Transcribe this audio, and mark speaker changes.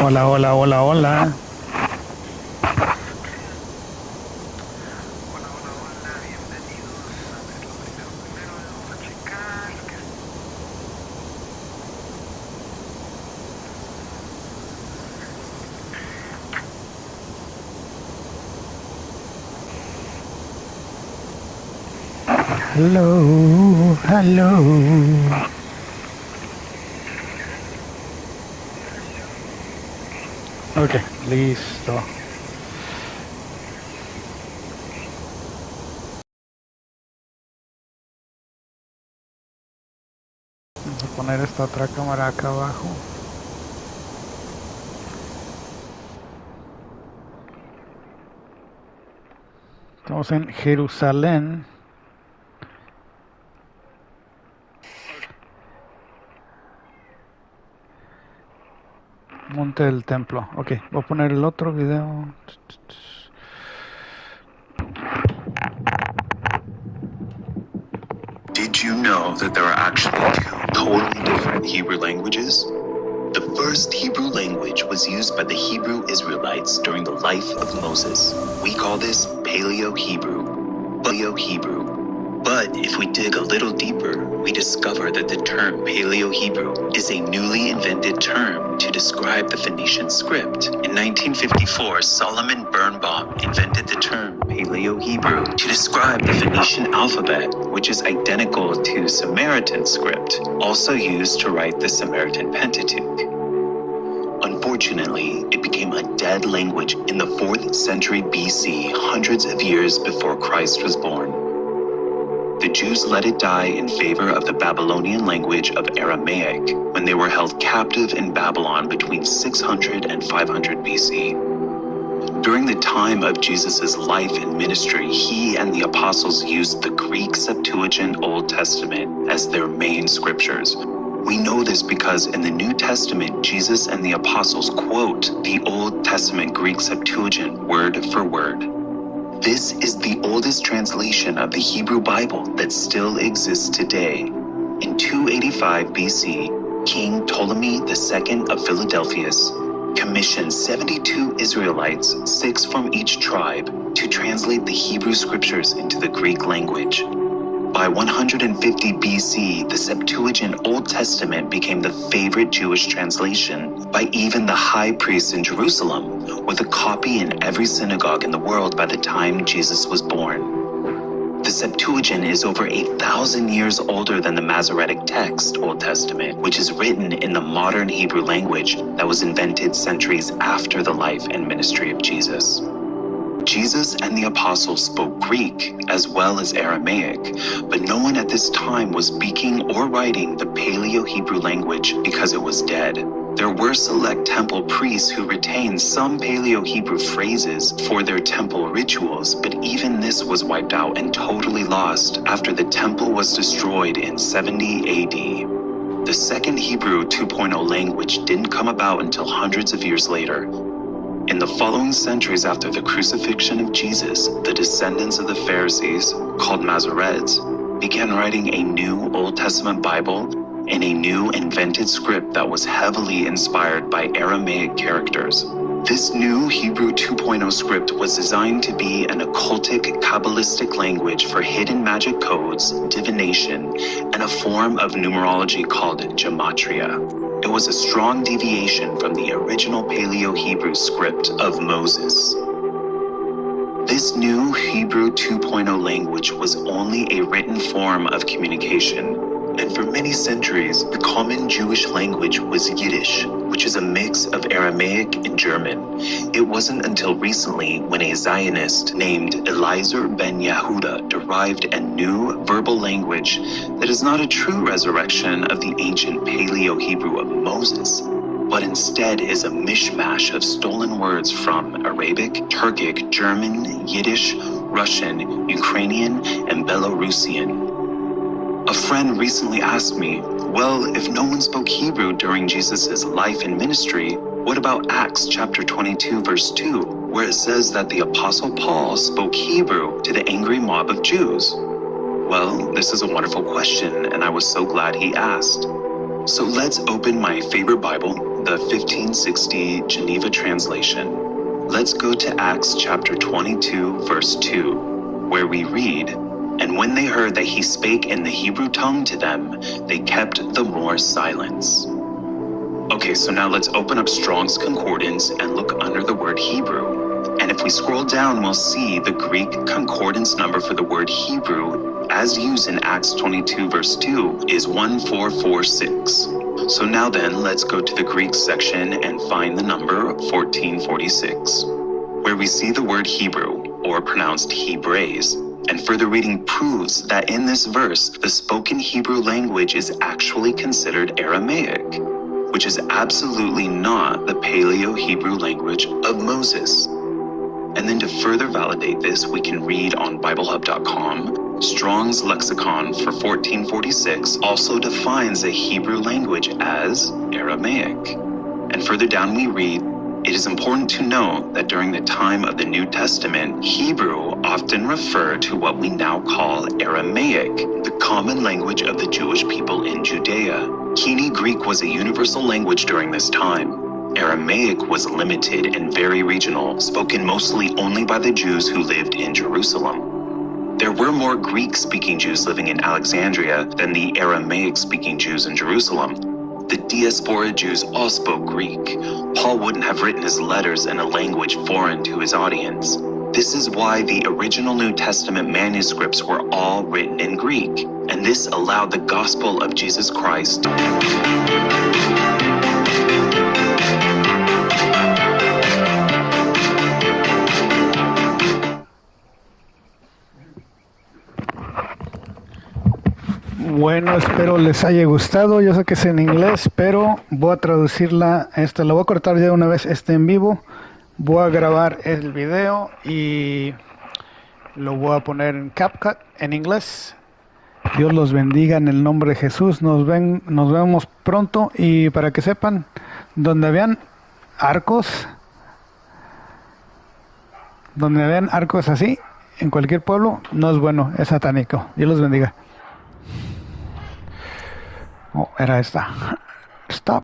Speaker 1: Hola, hola, hola, hola. Hello, hello. Ok, listo. Vamos a poner esta otra cámara acá abajo. Estamos en Jerusalén. Monte del Templo. Ok, voy a poner el otro video.
Speaker 2: Did you know that there are actually two totally different Hebrew languages? The first Hebrew language was used by the Hebrew Israelites during the life of Moses. We call this Paleo-Hebrew. Paleo-Hebrew. But if we dig a little deeper, we discover that the term Paleo-Hebrew is a newly invented term to describe the Phoenician script. In 1954, Solomon Birnbaum invented the term Paleo-Hebrew to describe the Phoenician alphabet, which is identical to Samaritan script, also used to write the Samaritan Pentateuch. Unfortunately, it became a dead language in the 4th century BC, hundreds of years before Christ was born. The Jews let it die in favor of the Babylonian language of Aramaic when they were held captive in Babylon between 600 and 500 BC. During the time of Jesus' life and ministry, he and the apostles used the Greek Septuagint Old Testament as their main scriptures. We know this because in the New Testament, Jesus and the apostles quote the Old Testament Greek Septuagint word for word. This is the oldest translation of the Hebrew Bible that still exists today. In 285 BC, King Ptolemy II of Philadelphus commissioned 72 Israelites, 6 from each tribe, to translate the Hebrew scriptures into the Greek language. By 150 BC, the Septuagint Old Testament became the favorite Jewish translation by even the high priests in Jerusalem, with a copy in every synagogue in the world by the time Jesus was born. The Septuagint is over 8,000 years older than the Masoretic text, Old Testament, which is written in the modern Hebrew language that was invented centuries after the life and ministry of Jesus. Jesus and the apostles spoke Greek as well as Aramaic, but no one at this time was speaking or writing the Paleo-Hebrew language because it was dead. There were select temple priests who retained some Paleo-Hebrew phrases for their temple rituals, but even this was wiped out and totally lost after the temple was destroyed in 70 AD. The second Hebrew 2.0 language didn't come about until hundreds of years later. In the following centuries after the crucifixion of Jesus, the descendants of the Pharisees, called Masoretes, began writing a new Old Testament Bible in a new invented script that was heavily inspired by Aramaic characters. This new Hebrew 2.0 script was designed to be an occultic, Kabbalistic language for hidden magic codes, divination, and a form of numerology called gematria. It was a strong deviation from the original Paleo-Hebrew script of Moses. This new Hebrew 2.0 language was only a written form of communication, and for many centuries, the common Jewish language was Yiddish, which is a mix of Aramaic and German. It wasn't until recently when a Zionist named Eliezer ben Yehuda derived a new verbal language that is not a true resurrection of the ancient Paleo-Hebrew of Moses, but instead is a mishmash of stolen words from Arabic, Turkic, German, Yiddish, Russian, Ukrainian, and Belarusian. A friend recently asked me, well, if no one spoke Hebrew during Jesus' life and ministry, what about Acts chapter 22 verse 2, where it says that the Apostle Paul spoke Hebrew to the angry mob of Jews? Well, this is a wonderful question, and I was so glad he asked. So let's open my favorite Bible, the 1560 Geneva translation. Let's go to Acts chapter 22, verse 2, where we read, "And when they heard that he spake in the Hebrew tongue to them, they kept the more silence." Okay, so now let's open up Strong's Concordance and look under the word Hebrew. And if we scroll down, we'll see the Greek concordance number for the word Hebrew, as used in Acts 22, verse 2, is 1446. So now then, let's go to the Greek section and find the number 1446, where we see the word Hebrew, or pronounced Hebraise. And further reading proves that in this verse, the spoken Hebrew language is actually considered Aramaic, which is absolutely not the Paleo-Hebrew language of Moses. And then to further validate this, we can read on BibleHub.com, Strong's lexicon for 1446 also defines the Hebrew language as Aramaic. And further down we read, "It is important to note that during the time of the New Testament, Hebrew often referred to what we now call Aramaic, the common language of the Jewish people in Judea. Koine Greek was a universal language during this time. Aramaic was limited and very regional, spoken mostly only by the Jews who lived in Jerusalem. There were more Greek-speaking Jews living in Alexandria than the Aramaic-speaking Jews in Jerusalem. The diaspora Jews all spoke Greek. Paul wouldn't have written his letters in a language foreign to his audience. This is why the original New Testament manuscripts were all written in Greek, and this allowed the gospel of Jesus Christ
Speaker 1: Bueno, espero les haya gustado. Yo sé que es en inglés, pero voy a traducirla. Lo voy a cortar ya de una vez en vivo. Voy a grabar el video y lo voy a poner en CapCut en inglés. Dios los bendiga en el nombre de Jesús. Nos vemos pronto, y para que sepan, donde vean arcos así en cualquier pueblo, no es bueno, es satánico. Dios los bendiga. Oh, era esta. Stop.